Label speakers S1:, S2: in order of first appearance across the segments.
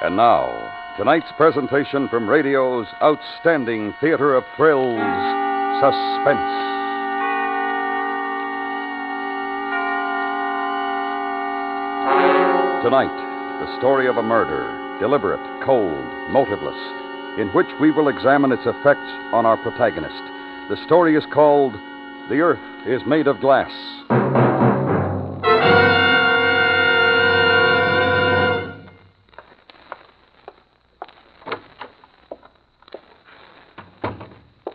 S1: And now, tonight's presentation from radio's outstanding theater of thrills, Suspense. Tonight, the story of a murder, deliberate, cold, motiveless, in which we will examine its effects on our protagonist. The story is called The Earth is Made of Glass.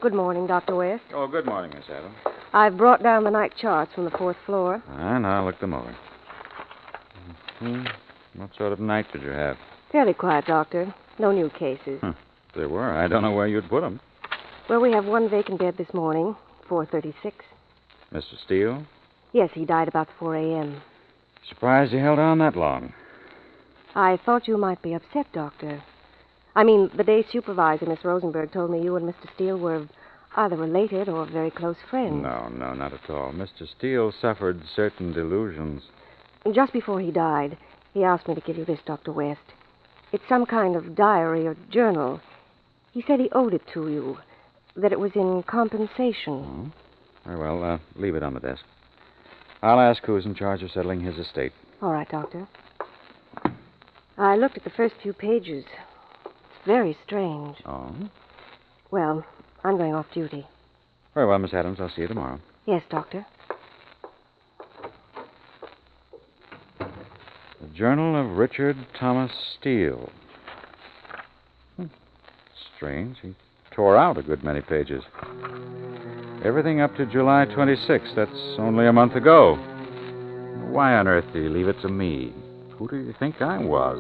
S2: Good morning, Dr. West.
S3: Oh, good morning, Miss Adams.
S2: I've brought down the night charts from the fourth floor.
S3: And I'll look them over. What sort of night did you have?
S2: Fairly quiet, Doctor. No new cases.
S3: If there were, I don't know where you'd put them.
S2: Well, we have one vacant bed this morning, 436.
S3: Mr. Steele?
S2: Yes, he died about 4 a.m.
S3: Surprised he held on that long.
S2: I thought you might be upset, Doctor. I mean, the day supervisor, Miss Rosenberg, told me you and Mr. Steele were either related or very close friends.
S3: No, not at all. Mr. Steele suffered certain delusions.
S2: Just before he died, he asked me to give you this, Dr. West. It's some kind of diary or journal. He said he owed it to you, that it was in compensation.
S3: Very well, leave it on the desk. I'll ask who's in charge of settling his estate.
S2: All right, Doctor. I looked at the first few pages. It's very strange.
S3: Oh?
S2: Well, I'm going off duty.
S3: Very well, Miss Adams. I'll see you tomorrow.
S2: Yes, Doctor.
S3: The Journal of Richard Thomas Steele. Strange. He tore out a good many pages. Everything up to July 26th. That's only a month ago. Why on earth did he leave it to me? Who do you think I was?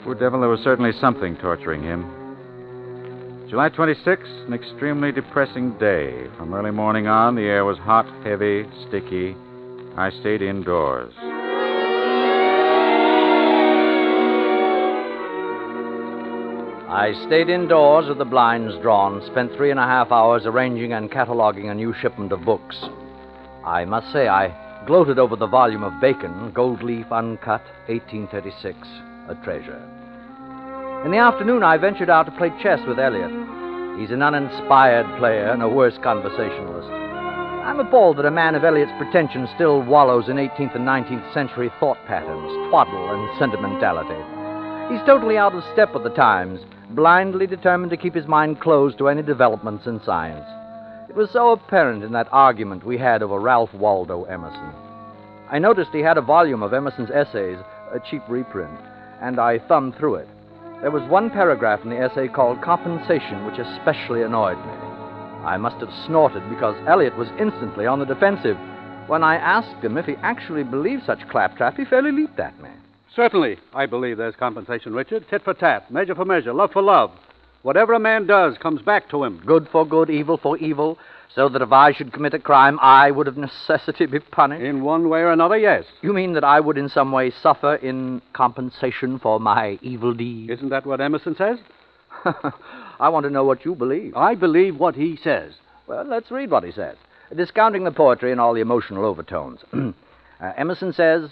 S3: Poor devil, there was certainly something torturing him. July 26th, an extremely depressing day. From early morning on, the air was hot, heavy, sticky. I stayed indoors.
S4: I stayed indoors with the blinds drawn, spent 3.5 hours arranging and cataloging a new shipment of books. I must say I gloated over the volume of Bacon, Gold Leaf Uncut, 1836, a treasure. In the afternoon, I ventured out to play chess with Elliot. He's an uninspired player and a worse conversationalist. I'm appalled that a man of Eliot's pretensions still wallows in 18th and 19th century thought patterns, twaddle, and sentimentality. He's totally out of step with the times, blindly determined to keep his mind closed to any developments in science. It was so apparent in that argument we had over Ralph Waldo Emerson. I noticed he had a volume of Emerson's essays, a cheap reprint, and I thumbed through it. There was one paragraph in the essay called Compensation, which especially annoyed me. I must have snorted because Eliot was instantly on the defensive. When I asked him if he actually believed such claptrap, he fairly leaped at me.
S5: Certainly, I believe there's compensation, Richard. Tit for tat, measure for measure, love for love. Whatever a man does comes back to him.
S4: Good for good, evil for evil, so that if I should commit a crime, I would of necessity be punished.
S5: In one way or another, yes.
S4: You mean that I would in some way suffer in compensation for my evil deed?
S5: Isn't that what Emerson says?
S4: I want to know what you believe.
S5: I believe what he says.
S4: Well, let's read what he says. Discounting the poetry and all the emotional overtones. Emerson says,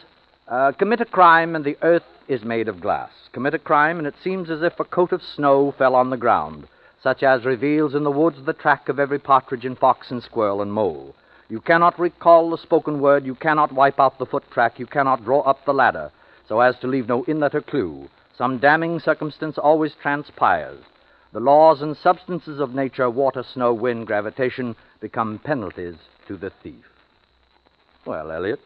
S4: commit a crime and the earth is made of glass. Commit a crime and it seems as if a coat of snow fell on the ground, such as reveals in the woods the track of every partridge and fox and squirrel and mole. You cannot recall the spoken word, you cannot wipe out the foot track, you cannot draw up the ladder, so as to leave no inlet or clue. Some damning circumstance always transpires. The laws and substances of nature, water, snow, wind, gravitation, become penalties to the thief. Well, Eliot.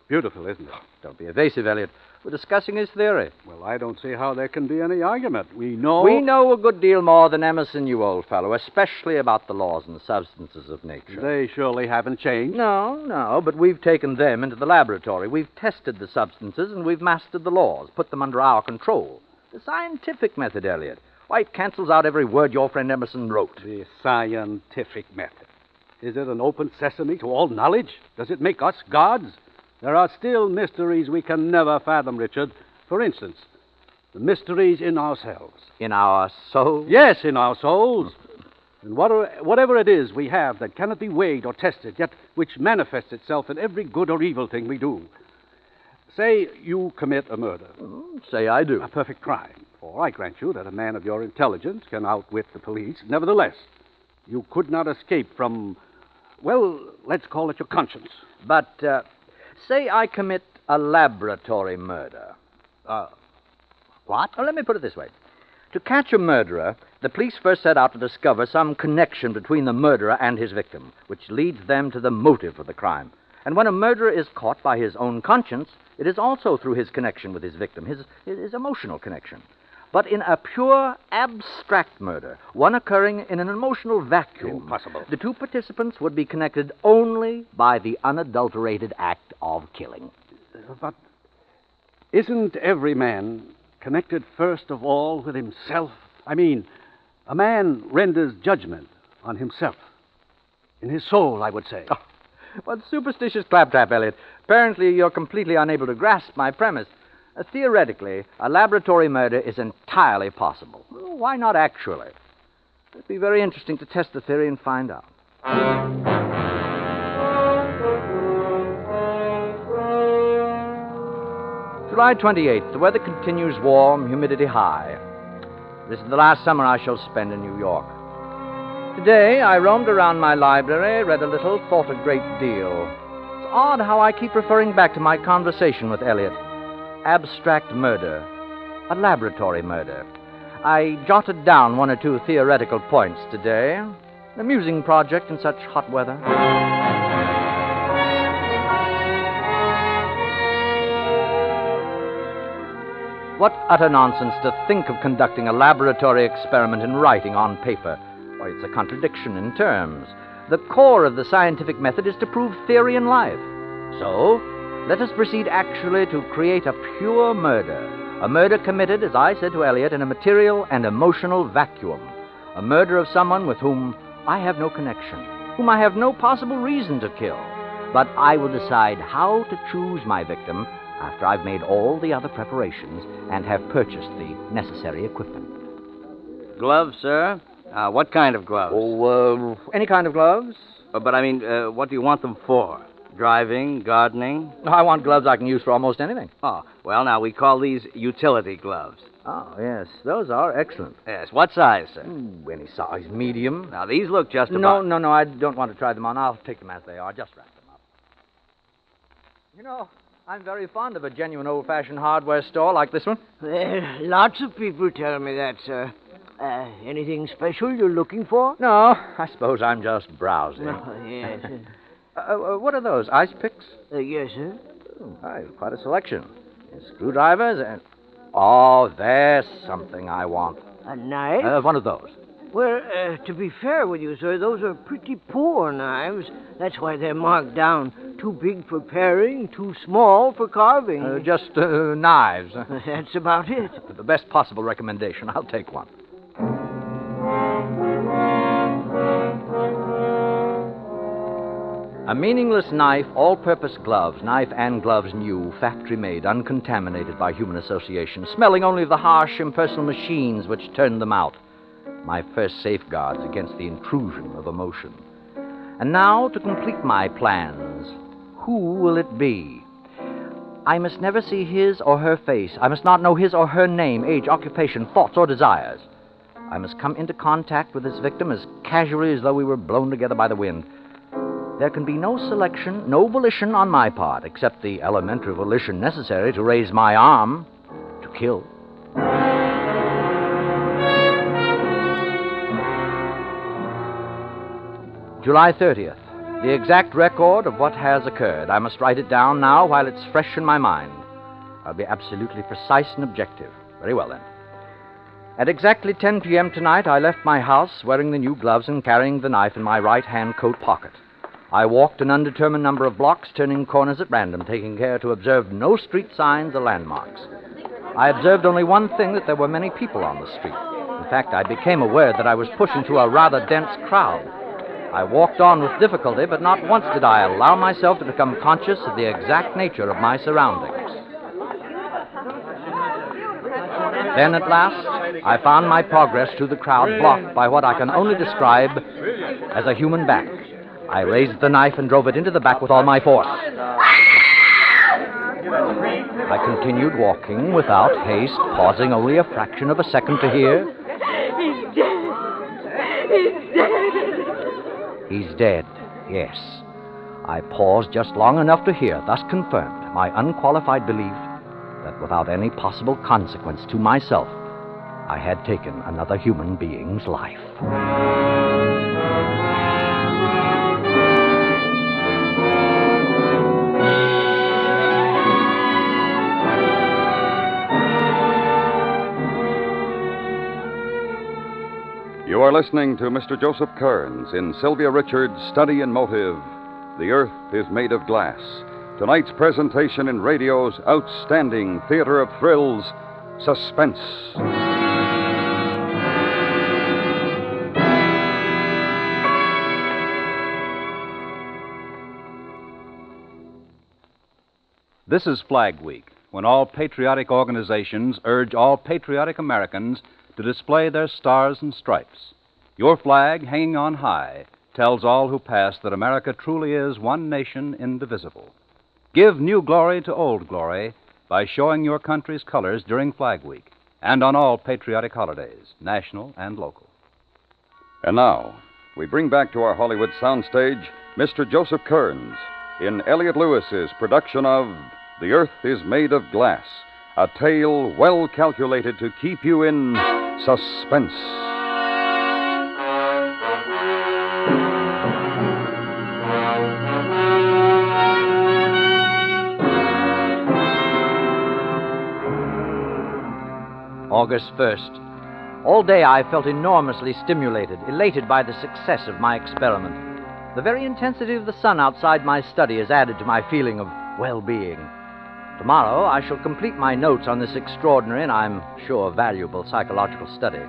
S5: Beautiful, isn't it?
S4: Don't be evasive, Eliot. We're discussing his theory.
S5: Well, I don't see how there can be any argument. We know
S4: a good deal more than Emerson, you old fellow, especially about the laws and substances of nature.
S5: They surely haven't changed.
S4: No, but we've taken them into the laboratory. We've tested the substances, and we've mastered the laws, put them under our control. The scientific method, Eliot. Why, it cancels out every word your friend Emerson wrote.
S5: The scientific method. Is it an open sesame to all knowledge? Does it make us gods? There are still mysteries we can never fathom, Richard. For instance, the mysteries in ourselves.
S4: In our souls?
S5: Yes, in our souls. And whatever it is we have that cannot be weighed or tested, yet which manifests itself in every good or evil thing we do. Say you commit a murder.
S4: Say I do.
S5: A perfect crime. For I grant you that a man of your intelligence can outwit the police. Nevertheless, you could not escape from, well, let's call it your conscience.
S4: But, say I commit a laboratory murder.
S5: What?
S4: Well, let me put it this way. To catch a murderer, the police first set out to discover some connection between the murderer and his victim, which leads them to the motive for the crime. And when a murderer is caught by his own conscience, it is also through his connection with his victim, his emotional connection. But in a pure, abstract murder, one occurring in an emotional vacuum...
S5: Impossible.
S4: The two participants would be connected only by the unadulterated act of killing.
S5: But isn't every man connected first of all with himself? I mean, a man renders judgment on himself. In his soul, I would say.
S4: Oh, what superstitious claptrap, Elliot. Apparently you're completely unable to grasp my premise. Theoretically, a laboratory murder is entirely possible. Well, why not actually? It'd be very interesting to test the theory and find out. July 28th. The weather continues warm, humidity high. This is the last summer I shall spend in New York. Today, I roamed around my library, read a little, thought a great deal. It's odd how I keep referring back to my conversation with Elliot. Abstract murder. A laboratory murder. I jotted down one or two theoretical points today. An amusing project in such hot weather. What utter nonsense to think of conducting a laboratory experiment in writing on paper. Why, it's a contradiction in terms. The core of the scientific method is to prove theory in life. So, let us proceed actually to create a pure murder. A murder committed, as I said to Elliot, in a material and emotional vacuum. A murder of someone with whom I have no connection, whom I have no possible reason to kill. But I will decide how to choose my victim after I've made all the other preparations and have purchased the necessary equipment.
S6: Gloves, sir? What kind of gloves?
S4: Oh, any kind of gloves?
S6: But I mean, what do you want them for? Driving, gardening?
S4: I want gloves I can use for almost anything.
S6: Oh, well, now, we call these utility gloves.
S4: Oh, yes, those are excellent.
S6: Yes, what size, sir?
S4: Any size, medium.
S6: Now, these look just about...
S4: No, I don't want to try them on. I'll take them as they are. Just wrap them up. You know, I'm very fond of a genuine old-fashioned hardware store like this one.
S7: Well, lots of people tell me that, sir. Anything special you're looking for?
S4: No, I suppose I'm just browsing.
S7: Oh, yes.
S4: What are those, ice picks?
S7: Yes, sir.
S4: Quite a selection. Screwdrivers and... Oh, there's something I want.
S7: A knife?
S4: One of those.
S7: Well, to be fair with you, sir, those are pretty poor knives. That's why they're marked down. Too big for paring, too small for carving.
S4: Just knives.
S7: That's about it.
S4: The best possible recommendation. I'll take one. A meaningless knife, all-purpose gloves, knife and gloves new, factory-made, uncontaminated by human association, smelling only of the harsh, impersonal machines which turned them out. My first safeguards against the intrusion of emotion. And now, to complete my plans, who will it be? I must never see his or her face. I must not know his or her name, age, occupation, thoughts, or desires. I must come into contact with this victim as casually as though we were blown together by the wind. There can be no selection, no volition on my part, except the elementary volition necessary to raise my arm to kill. July 30th. The exact record of what has occurred. I must write it down now while it's fresh in my mind. I'll be absolutely precise and objective. Very well, then. At exactly 10 p.m. tonight, I left my house wearing the new gloves and carrying the knife in my right-hand coat pocket. I walked an undetermined number of blocks, turning corners at random, taking care to observe no street signs or landmarks. I observed only one thing, that there were many people on the street. In fact, I became aware that I was pushing through a rather dense crowd. I walked on with difficulty, but not once did I allow myself to become conscious of the exact nature of my surroundings. Then, at last, I found my progress through the crowd blocked by what I can only describe as a human back. I raised the knife and drove it into the back with all my force. I continued walking without haste, pausing only a fraction of a second to hear.
S8: He's dead. He's dead.
S4: He's dead, yes. I paused just long enough to hear, thus confirmed my unqualified belief that without any possible consequence to myself, I had taken another human being's life.
S1: You are listening to Mr. Joseph Kearns in Sylvia Richards' Study in Motive, The Earth is Made of Glass. Tonight's presentation in radio's outstanding theater of thrills, Suspense.
S9: This is Flag Week, when all patriotic organizations urge all patriotic Americans to display their stars and stripes. Your flag, hanging on high, tells all who pass that America truly is one nation indivisible. Give new glory to old glory by showing your country's colors during Flag Week and on all patriotic holidays, national and local.
S1: And now, we bring back to our Hollywood soundstage Mr. Joseph Kearns in Elliot Lewis's production of The Earth is Made of Glass, a tale well calculated to keep you in suspense.
S4: August 1st. All day I felt enormously stimulated, elated by the success of my experiment. The very intensity of the sun outside my study has added to my feeling of well-being. Tomorrow I shall complete my notes on this extraordinary and I'm sure valuable psychological study.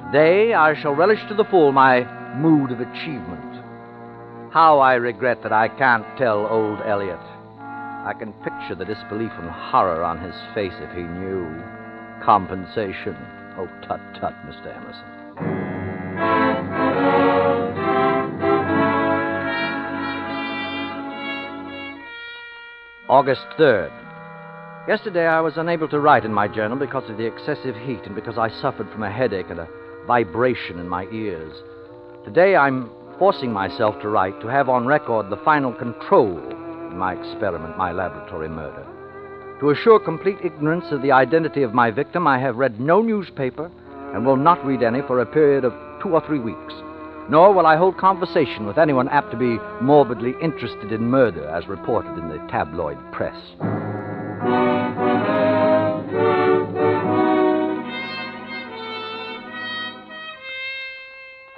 S4: Today I shall relish to the full my mood of achievement. How I regret that I can't tell old Elliot. I can picture the disbelief and horror on his face if he knew. Compensation. Oh, tut, tut, Mr. Emerson. August 3rd. Yesterday I was unable to write in my journal because of the excessive heat and because I suffered from a headache and a vibration in my ears. Today I'm forcing myself to write to have on record the final control in my experiment, my laboratory murder. To assure complete ignorance of the identity of my victim, I have read no newspaper and will not read any for a period of 2 or 3 weeks. Nor will I hold conversation with anyone apt to be morbidly interested in murder, as reported in the tabloid press.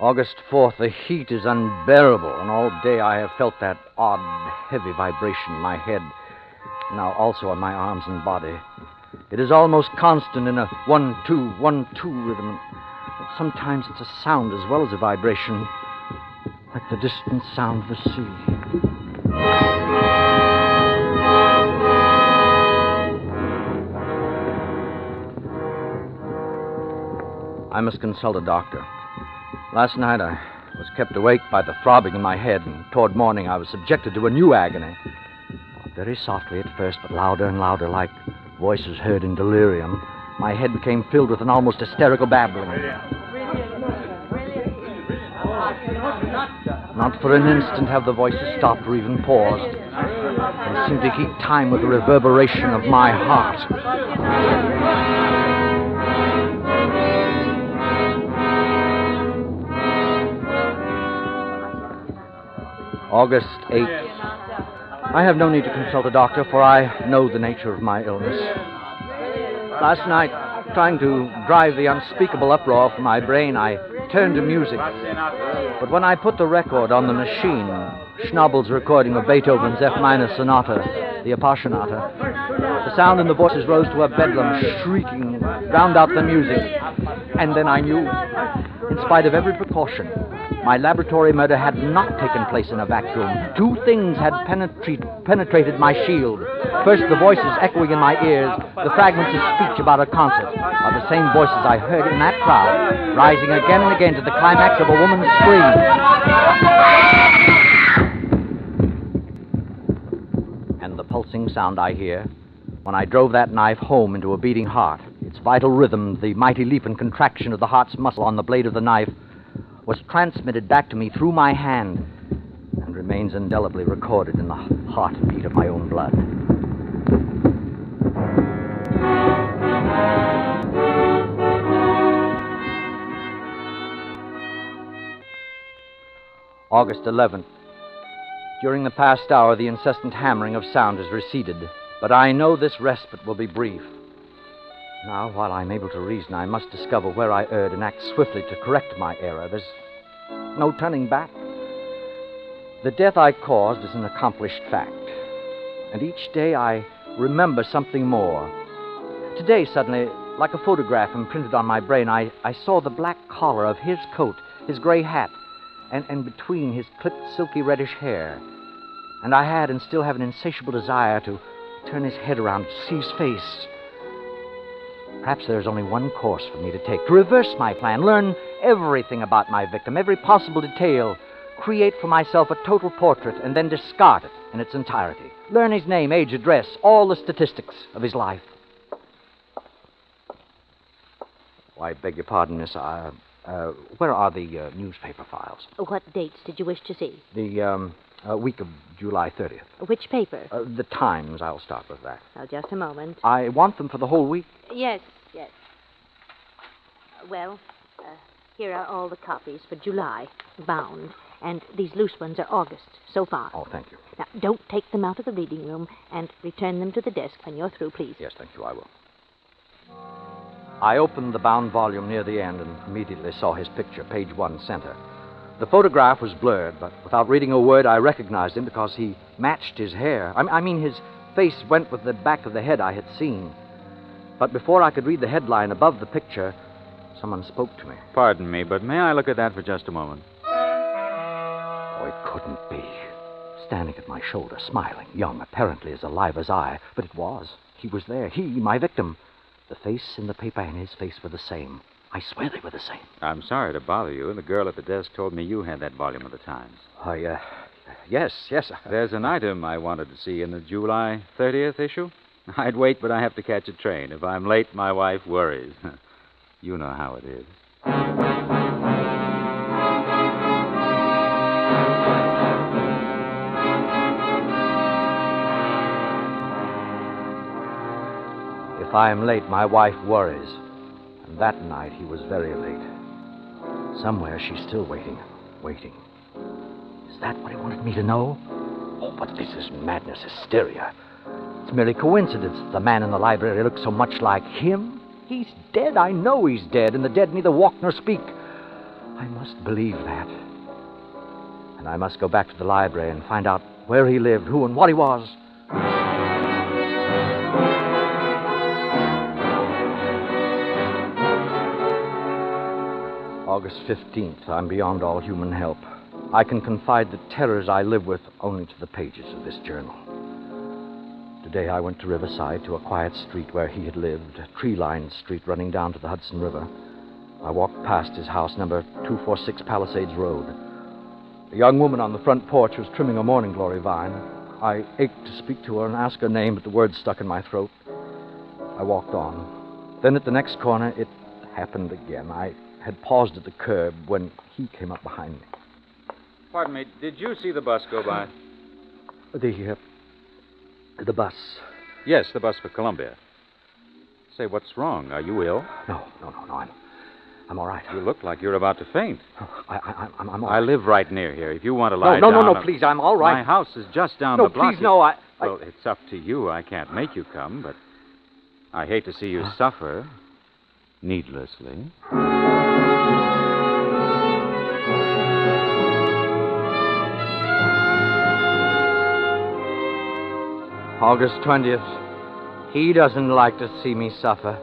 S4: August 4th, the heat is unbearable, and all day I have felt that odd, heavy vibration in my head, now also on my arms and body. It is almost constant in a 1-2, 1-2 rhythm. Sometimes it's a sound as well as a vibration, like the distant sound of the sea. I must consult a doctor. Last night I was kept awake by the throbbing in my head, and toward morning I was subjected to a new agony. Very softly at first, but louder and louder, like voices heard in delirium. My head became filled with an almost hysterical babbling. Not for an instant have the voices stopped or even paused. They seemed to keep time with the reverberation of my heart. August 8th. I have no need to consult a doctor, for I know the nature of my illness. Last night, trying to drive the unspeakable uproar from my brain, I turned to music. But when I put the record on the machine, Schnabel's recording of Beethoven's F minor sonata, the Appassionata, the sound and the voices rose to a bedlam, shrieking, drowned out the music. And then I knew, in spite of every precaution, my laboratory murder had not taken place in a vacuum. Two things had penetrated my shield. First, the voices echoing in my ears, the fragments of speech about a concert, are the same voices I heard in that crowd, rising again and again to the climax of a woman's scream. And the pulsing sound I hear, when I drove that knife home into a beating heart. Its vital rhythm, the mighty leap and contraction of the heart's muscle on the blade of the knife, was transmitted back to me through my hand and remains indelibly recorded in the heartbeat of my own blood. August 11th. During the past hour, the incessant hammering of sound has receded, but I know this respite will be brief. Now, while I'm able to reason, I must discover where I erred and act swiftly to correct my error. There's no turning back. The death I caused is an accomplished fact, and each day I remember something more. Today, suddenly, like a photograph imprinted on my brain, I saw the black collar of his coat, his gray hat, and between his clipped, silky, reddish hair. And I had and still have an insatiable desire to turn his head around to see his face. Perhaps there's only one course for me to take: to reverse my plan, learn everything about my victim, every possible detail, create for myself a total portrait, and then discard it in its entirety. Learn his name, age, address, all the statistics of his life. Oh, I beg your pardon, miss. Where are the newspaper files?
S10: What dates did you wish to see?
S4: The week of July 30th.
S10: Which paper?
S4: The Times. I'll start with that.
S10: Now, just a moment.
S4: I want them for the whole week.
S10: Yes. Well, here are all the copies for July, bound. And these loose ones are August, so far.
S4: Oh, thank you.
S10: Now, don't take them out of the reading room and return them to the desk when you're through, please.
S4: Yes, thank you, I will. I opened the bound volume near the end and immediately saw his picture, page 1, center. The photograph was blurred, but without reading a word, I recognized him because he matched his hair. I mean, his face went with the back of the head I had seen. But before I could read the headline above the picture, someone spoke to me.
S3: Pardon me, but may I look at that for just a moment?
S4: Oh, it couldn't be. Standing at my shoulder, smiling, young, apparently as alive as I. But it was. He was there. He, my victim. The face in the paper and his face were the same. I swear they were the same.
S3: I'm sorry to bother you. The girl at the desk told me you had that volume of the Times.
S4: Yes.
S3: There's an item I wanted to see in the July 30th issue. I'd wait, but I have to catch a train. If I'm late, my wife worries. You know how it is.
S4: If I am late, my wife worries. And that night, he was very late. Somewhere, she's still waiting. Is that what he wanted me to know? Oh, but this is madness, hysteria. It's merely coincidence. The man in the library looks so much like him. He's dead. I know he's dead, and the dead neither walk nor speak. I must believe that. And I must go back to the library and find out where he lived, who and what he was. August 15th. I'm beyond all human help. I can confide the terrors I live with only to the pages of this journal. Today I went to Riverside, to a quiet street where he had lived, a tree-lined street running down to the Hudson River. I walked past his house, number 246 Palisades Road. A young woman on the front porch was trimming a morning glory vine. I ached to speak to her and ask her name, but the words stuck in my throat. I walked on. Then at the next corner, it happened again. I had paused at the curb when he came up behind me.
S3: Pardon me, did you see the bus go by?
S4: The bus.
S3: Yes, the bus for Columbia. Say, what's wrong? Are you ill?
S4: No. I'm all right.
S3: You look like you're about to faint.
S4: I'm all right.
S3: I live right near here. If you want to lie
S4: down...
S3: No,
S4: please, I'm all right.
S3: My house is just down the block.
S4: No, please, no,
S3: Well, it's up to you. I can't make you come, but I hate to see you suffer needlessly.
S4: August 20th. He doesn't like to see me suffer.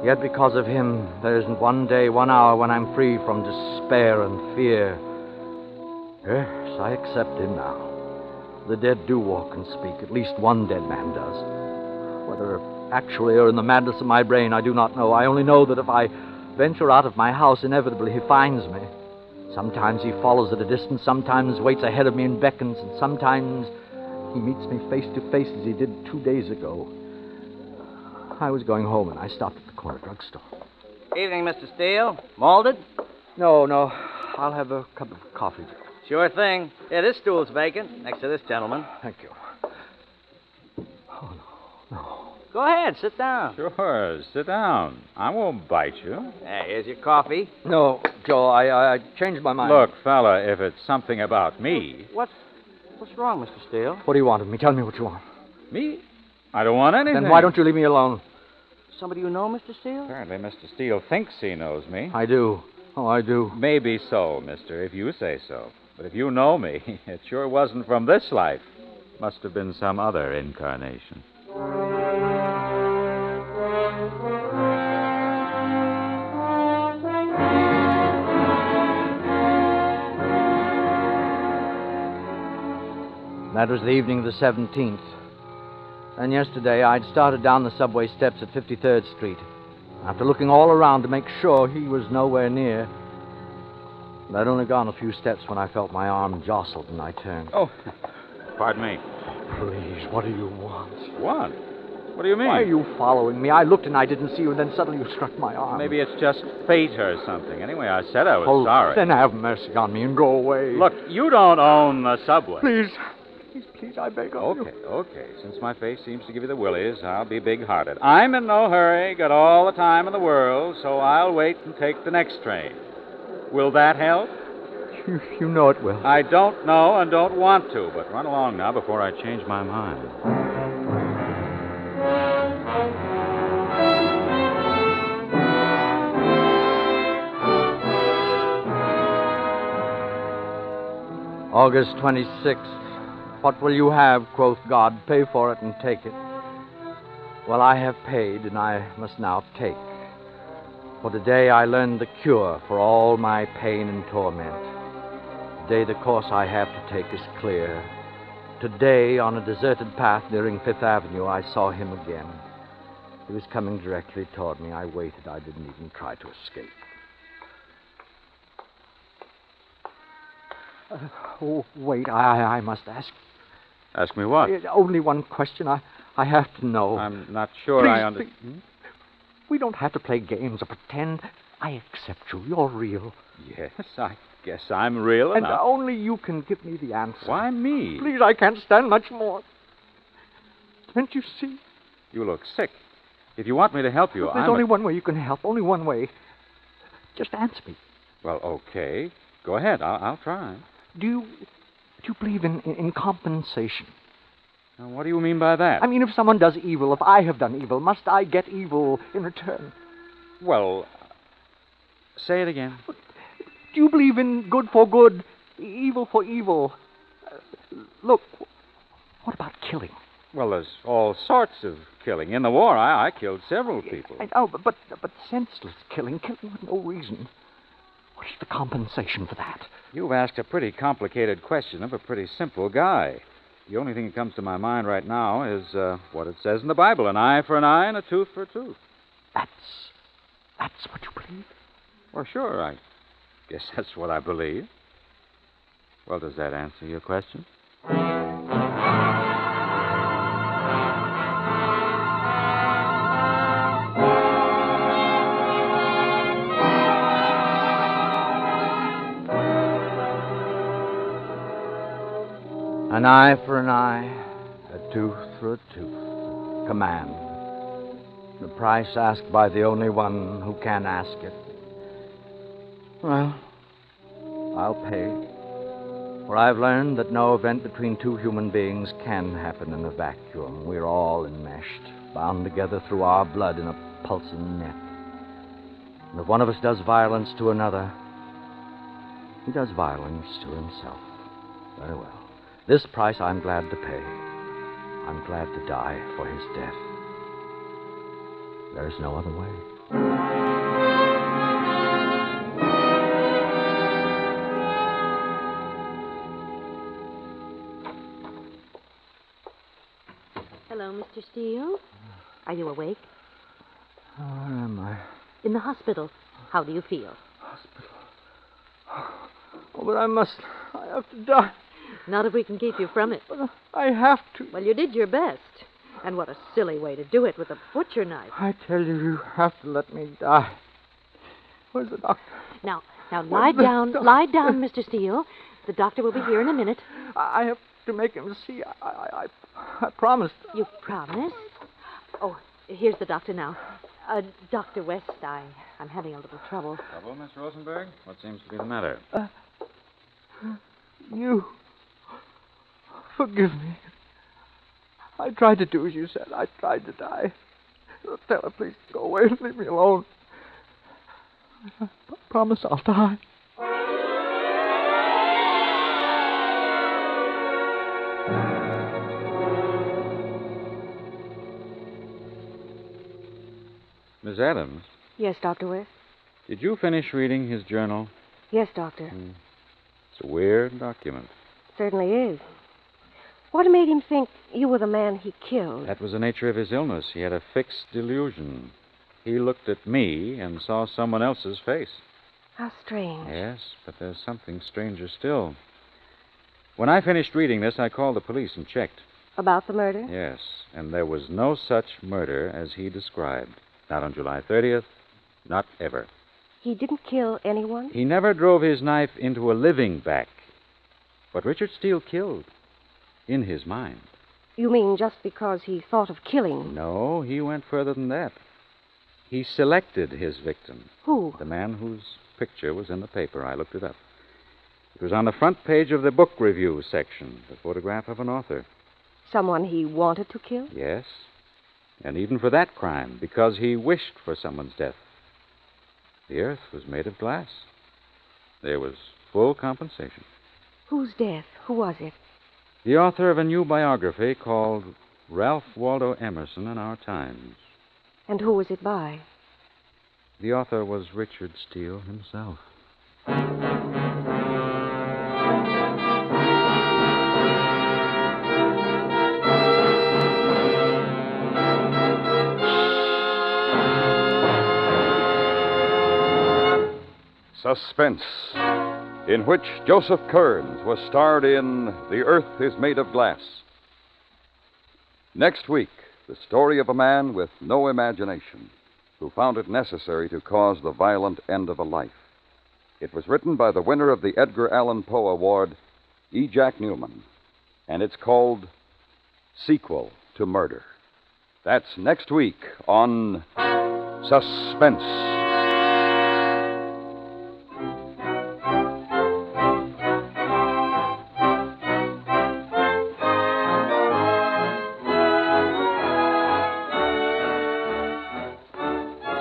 S4: Yet because of him, there isn't one day, 1 hour when I'm free from despair and fear. Yes, I accept him now. The dead do walk and speak. At least one dead man does. Whether actually or in the madness of my brain, I do not know. I only know that if I venture out of my house, inevitably he finds me. Sometimes he follows at a distance, sometimes waits ahead of me and beckons, and sometimes he meets me face to face as he did 2 days ago. I was going home, and I stopped at the corner drugstore.
S6: Evening, Mr. Steele. Malted?
S4: No. I'll have a cup of coffee.
S6: Sure thing. Yeah, this stool's vacant, next to this gentleman.
S4: Thank you. Oh, no.
S6: Go ahead, sit down.
S3: Sure, sit down. I won't bite you.
S6: Hey, here's your coffee.
S4: No, Joe, I changed my mind.
S3: Look, fella, if it's something about me...
S6: What's wrong, Mr. Steele?
S4: What do you want of me? Tell me what you want.
S3: Me? I don't want anything.
S4: Then why don't you leave me alone?
S6: Somebody you know, Mr. Steele?
S3: Apparently Mr. Steele thinks he knows me.
S4: I do. Oh, I do.
S3: Maybe so, mister, if you say so. But if you know me, it sure wasn't from this life. Must have been some other incarnation.
S4: That was the evening of the 17th. And yesterday I'd started down the subway steps at 53rd Street. After looking all around to make sure he was nowhere near. And I'd only gone a few steps when I felt my arm jostled and I turned.
S3: Oh, pardon me.
S4: Please, what do you want?
S3: What? What do you mean?
S4: Why are you following me? I looked and I didn't see you, and then suddenly you struck my arm.
S3: Maybe it's just fate or something. Anyway, I said I was sorry.
S4: Then have mercy on me and go away.
S3: Look, you don't own the subway.
S4: Please, I beg of you.
S3: Okay. Since my face seems to give you the willies, I'll be big-hearted. I'm in no hurry, got all the time in the world, so I'll wait and take the next train. Will that help?
S4: You know it will.
S3: I don't know and don't want to, but run along now before I change my mind.
S4: August 26th. What will you have, quoth God? Pay for it and take it. Well, I have paid, and I must now take. For today I learned the cure for all my pain and torment. Today the course I have to take is clear. Today, on a deserted path nearing Fifth Avenue, I saw him again. He was coming directly toward me. I waited. I didn't even try to escape. Wait, I must ask.
S3: Ask me what?
S4: Only one question. I have to know.
S3: I'm not sure
S4: Please,
S3: I understand.
S4: please. We don't have to play games or pretend. I accept you. You're real.
S3: Yes, I guess I'm real
S4: And
S3: enough.
S4: only you can give me the answer.
S3: Why me?
S4: Please, I can't stand much more. Can't you see?
S3: You look sick. If you want me to help you,
S4: There's only one way you can help. Only one way. Just answer me.
S3: Well, okay. Go ahead. I'll try.
S4: Do you believe in compensation?
S3: Now, what do you mean by that?
S4: I mean, if someone does evil, if I have done evil, must I get evil in return?
S3: Well, say it again.
S4: Do you believe in good for good, evil for evil? Look, what about killing?
S3: Well, there's all sorts of killing. In the war, I killed several people.
S4: I know, but senseless killing with no reason. What is the compensation for that?
S3: You've asked a pretty complicated question of a pretty simple guy. The only thing that comes to my mind right now is what it says in the Bible, an eye for an eye and a tooth for a tooth.
S4: That's what you believe?
S3: Well, sure, I guess that's what I believe. Well, does that answer your question?
S4: An eye for an eye, a tooth for a tooth. Command. The price asked by the only one who can ask it. Well, I'll pay. For I've learned that no event between two human beings can happen in a vacuum. We're all enmeshed, bound together through our blood in a pulsing net. And if one of us does violence to another, he does violence to himself. Very well. This price I'm glad to pay. I'm glad to die for his death. There is no other way.
S10: Hello, Mr. Steele. Are you awake?
S4: Where am I?
S10: In the hospital. How do you feel?
S4: Hospital. Oh, but I have to die.
S10: Not if we can keep you from it.
S4: But I have to.
S10: Well, you did your best. And what a silly way to do it with a butcher knife.
S11: I tell you, you have to let me die. Where's the doctor?
S10: Now, lie down, Mr. Steele. The doctor will be here in a minute.
S11: I have to make him see. I promised.
S10: You promised? Oh, here's the doctor now. Dr. West, I'm having a little trouble.
S3: Trouble, Miss Rosenberg? What seems to be the matter?
S11: You. Forgive me. I tried to do as you said. I tried to die. Tell her, please, go away and leave me alone. I promise I'll die.
S3: Miss Adams,
S2: Yes, Dr. West?
S3: did you finish reading his journal?
S2: Yes, Doctor.
S3: It's a weird document.
S2: Certainly is. What made him think you were the man he killed?
S3: That was the nature of his illness. He had a fixed delusion. He looked at me and saw someone else's face.
S2: How strange.
S3: Yes, but there's something stranger still. When I finished reading this, I called the police and checked.
S2: About the murder?
S3: Yes, and there was no such murder as he described. Not on July 30th, not ever.
S2: He didn't kill anyone?
S3: He never drove his knife into a living back. But Richard Steele killed. In his mind.
S2: You mean just because he thought of killing?
S3: No, he went further than that. He selected his victim.
S2: Who?
S3: The man whose picture was in the paper. I looked it up. It was on the front page of the book review section, the photograph of an author.
S2: Someone he wanted to kill?
S3: Yes. And even for that crime, because he wished for someone's death. The earth was made of glass. There was full compensation.
S2: Whose death? Who was it?
S3: The author of a new biography called Ralph Waldo Emerson in Our Times.
S2: And who was it by?
S3: The author was Richard Steele himself.
S1: Suspense, in which Joseph Kearns was starred in The Earth is Made of Glass. Next week, the story of a man with no imagination who found it necessary to cause the violent end of a life. It was written by the winner of the Edgar Allan Poe Award, E. Jack Newman, and it's called Sequel to Murder. That's next week on Suspense.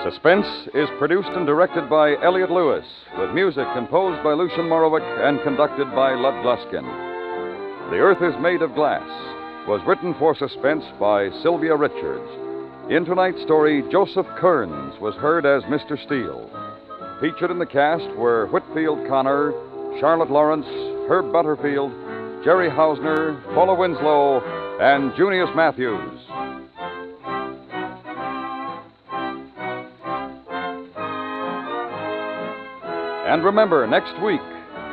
S1: Suspense is produced and directed by Elliot Lewis, with music composed by Lucian Morowick and conducted by Lud Gluskin. The Earth is Made of Glass was written for Suspense by Sylvia Richards. In tonight's story, Joseph Kearns was heard as Mr. Steele. Featured in the cast were Whitfield Connor, Charlotte Lawrence, Herb Butterfield, Jerry Hausner, Paula Winslow, and Junius Matthews. And remember, next week,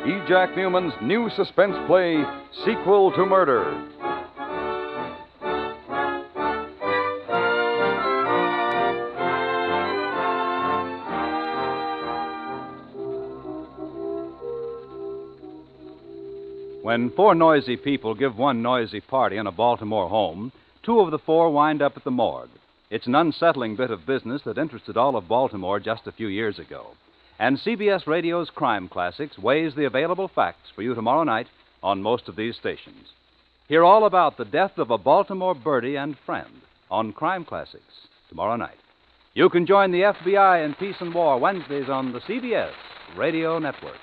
S1: E. Jack Newman's new suspense play, Sequel to Murder.
S9: When four noisy people give one noisy party in a Baltimore home, two of the four wind up at the morgue. It's an unsettling bit of business that interested all of Baltimore just a few years ago. And CBS Radio's Crime Classics weighs the available facts for you tomorrow night on most of these stations. Hear all about the death of a Baltimore birdie and friend on Crime Classics tomorrow night. You can join the FBI in Peace and War Wednesdays on the CBS Radio Network.